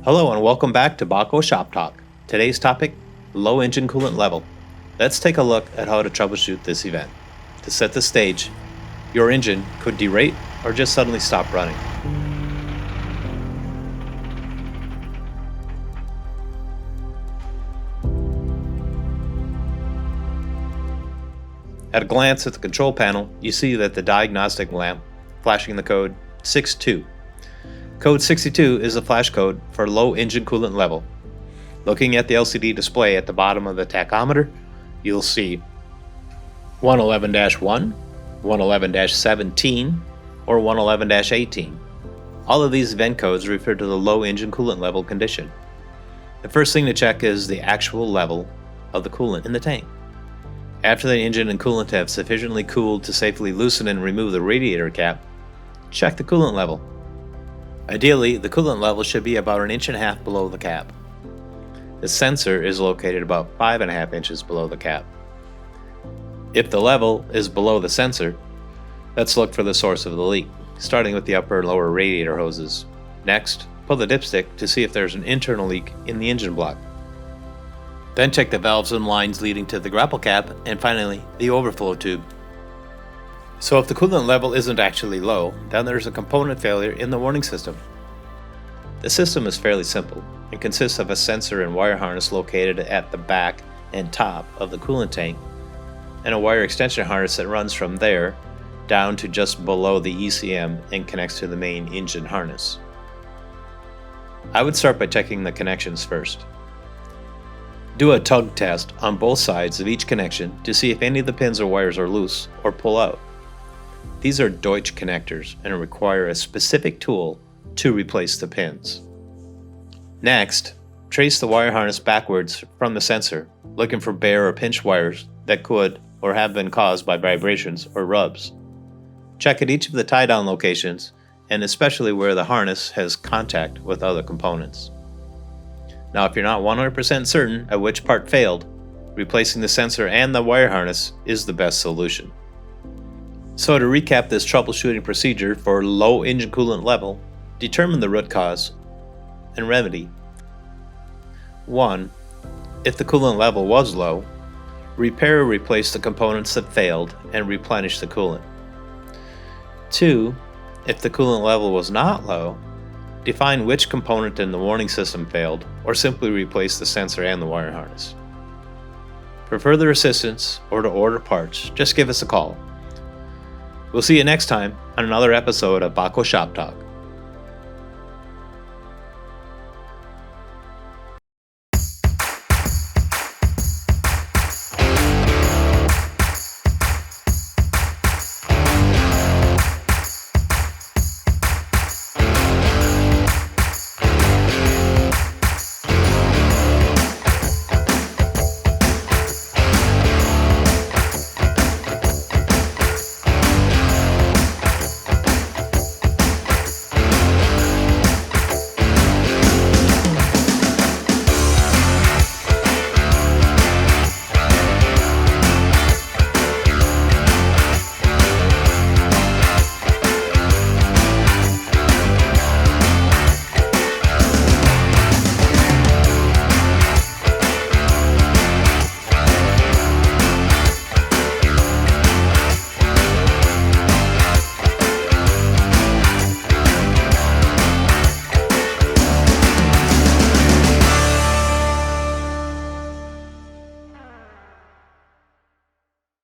Hello and welcome back to Bakko Shop Talk. Today's topic, low engine coolant level. Let's take a look at how to troubleshoot this event. To set the stage, your engine could derate or just suddenly stop running. At a glance at the control panel, you see that the diagnostic lamp flashing the code 62. Code 62 is a flash code for low engine coolant level. Looking at the LCD display at the bottom of the tachometer, you'll see 111-1, 111-17, or 111-18. All of these event codes refer to the low engine coolant level condition. The first thing to check is the actual level of the coolant in the tank. After the engine and coolant have sufficiently cooled to safely loosen and remove the radiator cap, check the coolant level. Ideally, the coolant level should be about 1.5 inches below the cap. The sensor is located about 5.5 inches below the cap. If the level is below the sensor, let's look for the source of the leak, starting with the upper and lower radiator hoses. Next, pull the dipstick to see if there's an internal leak in the engine block. Then check the valves and lines leading to the grapple cap, and finally, the overflow tube. So if the coolant level isn't actually low, then there's a component failure in the warning system. The system is fairly simple and consists of a sensor and wire harness located at the back and top of the coolant tank, and a wire extension harness that runs from there down to just below the ECM and connects to the main engine harness. I would start by checking the connections first. Do a tug test on both sides of each connection to see if any of the pins or wires are loose or pull out. These are Deutsch connectors and require a specific tool to replace the pins. Next, trace the wire harness backwards from the sensor, looking for bare or pinched wires that could or have been caused by vibrations or rubs. Check at each of the tie-down locations, and especially where the harness has contact with other components. Now, if you're not 100% certain at which part failed, replacing the sensor and the wire harness is the best solution. So to recap this troubleshooting procedure for low engine coolant level, determine the root cause and remedy. 1. If the coolant level was low, repair or replace the components that failed and replenish the coolant. 2. If the coolant level was not low, define which component in the warning system failed, or simply replace the sensor and the wire harness. For further assistance or to order parts, just give us a call. We'll see you next time on another episode of Bakko Shop Talk.